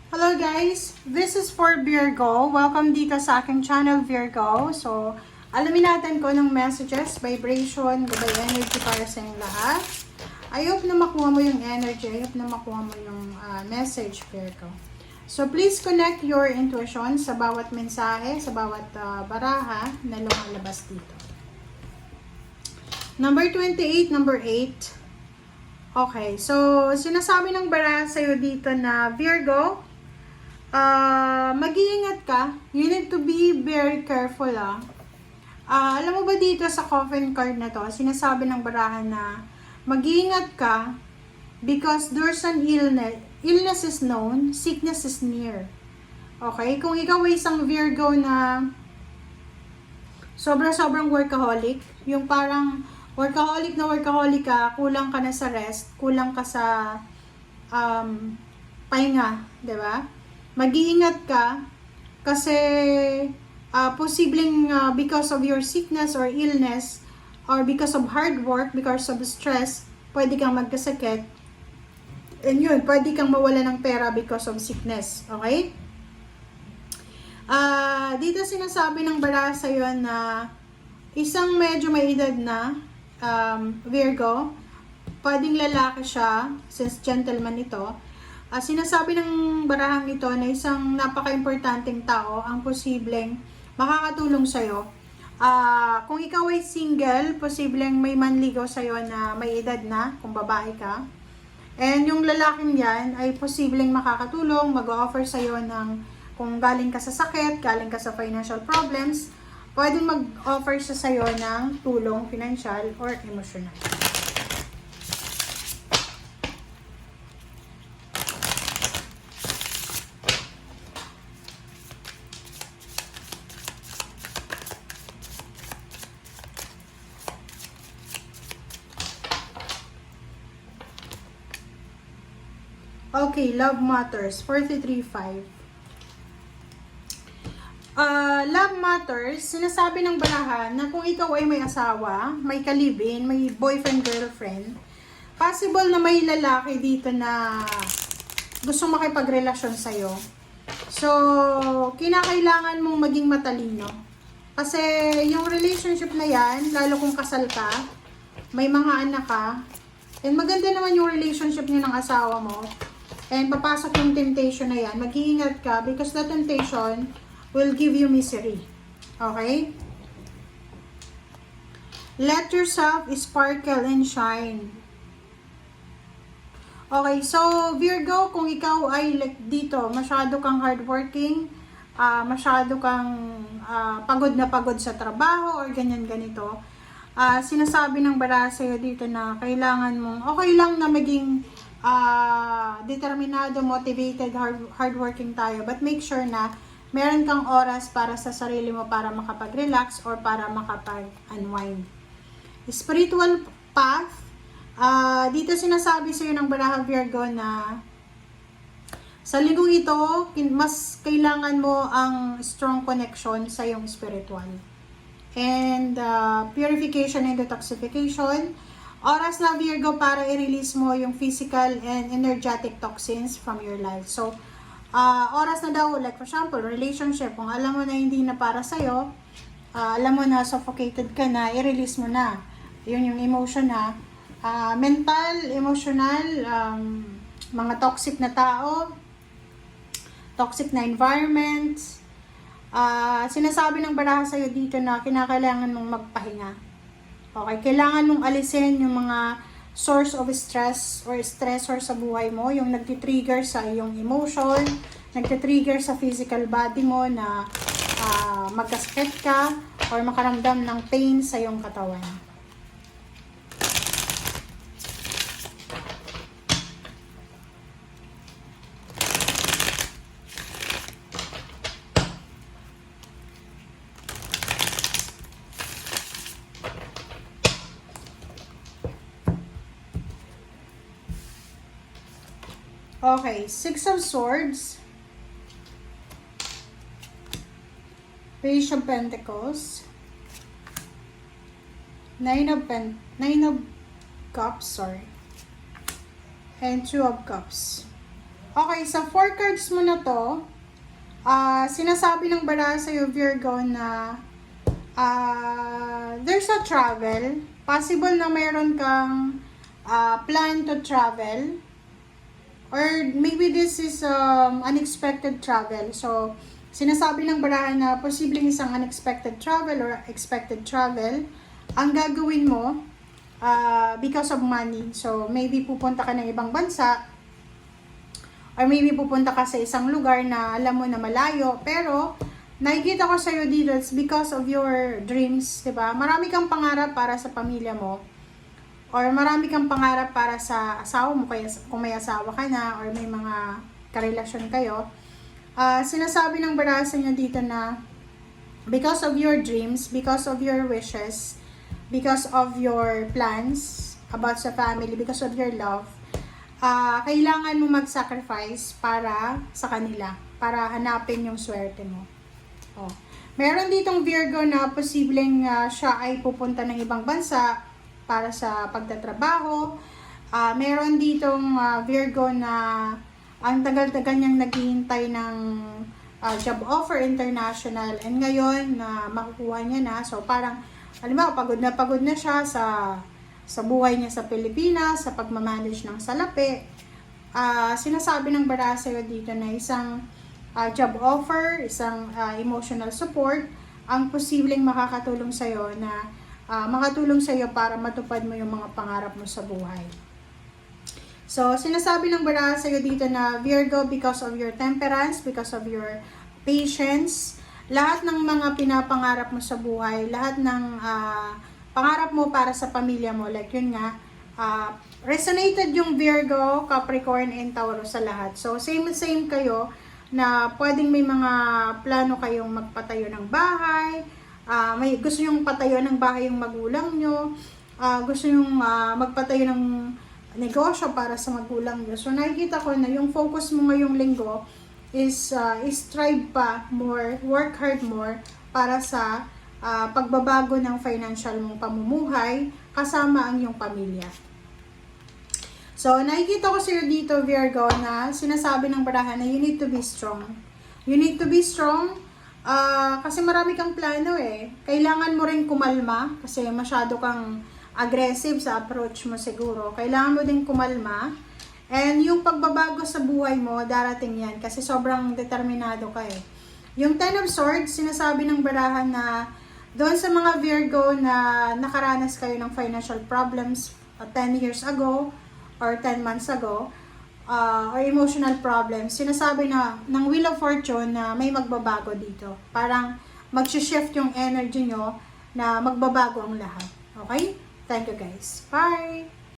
Hello guys, this is for Virgo. Welcome dito sa aking channel Virgo. So, alamin natin kung anong messages, vibration, gabay energy para sa inyong lahat. I hope na makuha mo yung energy. I hope na makuha mo yung message, Virgo. So, please connect your intuition sa bawat mensahe, sa bawat baraha na lumalabas dito. Number 28, number 8. Okay, so sinasabi ng baraha sa'yo dito na Virgo, mag-iingat ka. You need to be very careful. Alam mo ba dito sa coffin card na to, sinasabi ng baraha na mag-iingat ka because there's an illness. Illness is known, sickness is near. Okay, kung ikaw ay isang Virgo na sobrang workaholic, yung parang workaholic ka, kulang ka na sa rest, kulang ka sa pahinga, 'di ba? Mag-iingat ka kasi posibleng because of your sickness or illness or because of hard work, because of stress, pwede kang magkasakit. And yun, pwede kang mawala ng pera because of sickness, okay? Dito sinasabi ng baraha sa'yo na isang medyo may edad na Virgo, pwedeng lalaki siya, since gentleman ito. Sinasabi ng barahang ito na isang napaka-importanteng tao ang posibleng makakatulong sa'yo. Kung ikaw ay single, posibleng may manligaw sa'yo na may edad na, kung babae ka. And yung lalaking yan ay posibleng makakatulong, mag-offer sa'yo ng kung galing ka sa sakit, galing ka sa financial problems, pwedeng mag-offer siya sa'yo ng tulong financial or emotional. Okay, love matters, 43.5. Love matters, sinasabi ng baraha na kung ikaw ay may asawa, may kalibin, may boyfriend, girlfriend, possible na may lalaki dito na gusto makipagrelasyon sa'yo. So, kinakailangan mong maging matalino. Kasi yung relationship na yan, lalo kung kasal ka, may mga anak ka, and maganda naman yung relationship niyo ng asawa mo, and papasok yung temptation na yan, mag-iingat ka because the temptation will give you misery. Okay? Let yourself sparkle and shine. Okay, so Virgo, kung ikaw ay like dito, masyado kang hardworking, masyado kang pagod na pagod sa trabaho or ganyan-ganito, sinasabi ng baraha sa'yo dito na kailangan mong, okay lang na maging determinado, motivated, hardworking tayo, but make sure na meron kang oras para sa sarili mo para makapag-relax or para makapag-unwind. Spiritual path, dito sinasabi sa'yo ng baraha Virgo na sa linggong ito, mas kailangan mo ang strong connection sa iyong spiritual. And purification and detoxification, oras na Virgo para i-release mo yung physical and energetic toxins from your life. So, oras na daw, like for example, relationship, kung alam mo na hindi na para sa'yo, alam mo na suffocated ka na, i-release mo na. Yun yung emotion na. Mental, emotional, mga toxic na tao, toxic na environment. Sinasabi ng baraha sa'yo dito na kinakailangan mong magpahinga. Okay, kailangan mong alisin yung mga source of stress or stressor sa buhay mo, yung nagtitrigger sa iyong emotion, nagtitrigger sa physical body mo na magkasakit ka or makaramdam ng pain sa iyong katawan. Okay, Six of Swords, Page of Pentacles, Nine of Cups, and Two of Cups. Okay, sa 4 cards mo na to, sinasabi ng baraha sa'yo, Virgo, na there's a travel. Possible na mayroon kang plan to travel. Or maybe this is unexpected travel. So, sinasabi ng baraha na posibleng isang unexpected travel or expected travel. Ang gagawin mo, because of money. So, maybe pupunta ka ng ibang bansa. Or maybe pupunta ka sa isang lugar na alam mo na malayo. Pero, nakikita ko sa'yo dito, it's because of your dreams, diba? Marami kang pangarap para sa pamilya mo. Or marami kang pangarap para sa asawa mo, kaya kung may asawa ka na, or may mga karelasyon kayo. Sinasabi ng baraha sa inyo dito na, because of your dreams, because of your wishes, because of your plans about sa family, because of your love, kailangan mo mag-sacrifice para sa kanila, para hanapin yung swerte mo. Oh. Meron ditong Virgo na posibleng siya ay pupunta ng ibang bansa para sa pagtatrabaho. Meron ditong Virgo na ang tagal-tagal niyang naghihintay ng job offer international, and ngayon na makukuha niya na. So parang halimbawa pagod na siya sa buhay niya sa Pilipinas, sa pagmamanage ng salapi. Sinasabi ng baraha sa'yo dito na isang job offer, isang emotional support ang posibleng makakatulong sa'yo na makatulong sa'yo para matupad mo yung mga pangarap mo sa buhay. So, sinasabi ng baraha sa'yo dito na Virgo, because of your temperance, because of your patience, lahat ng mga pinapangarap mo sa buhay, lahat ng pangarap mo para sa pamilya mo, like yun nga, resonated yung Virgo, Capricorn, and Taurus sa lahat. So, same kayo na pwedeng may mga plano kayong magpatayo ng bahay, may gusto yung patayo ng bahay yung magulang nyo, gusto yung magpatayo ng negosyo para sa magulang nyo. So, nakikita ko na yung focus mo ngayong linggo is strive pa more, work hard more para sa pagbabago ng financial mong pamumuhay kasama ang iyong pamilya. So, nakikita ko sa'yo dito, Virgo, na sinasabi ng baraha na you need to be strong. You need to be strong kasi marami kang plano eh. Kailangan mo rin kumalma kasi masyado kang aggressive sa approach mo siguro. Kailangan mo din kumalma. And yung pagbabago sa buhay mo, darating yan kasi sobrang determinado ka eh. Yung Ten of Swords, sinasabi ng baraha na doon sa mga Virgo na nakaranas kayo ng financial problems 10 years ago, or 10 months ago, or emotional problems, sinasabi na ng Wheel of Fortune na may magbabago dito. Parang mag-shift yung energy nyo na magbabago ang lahat. Okay? Thank you guys. Bye!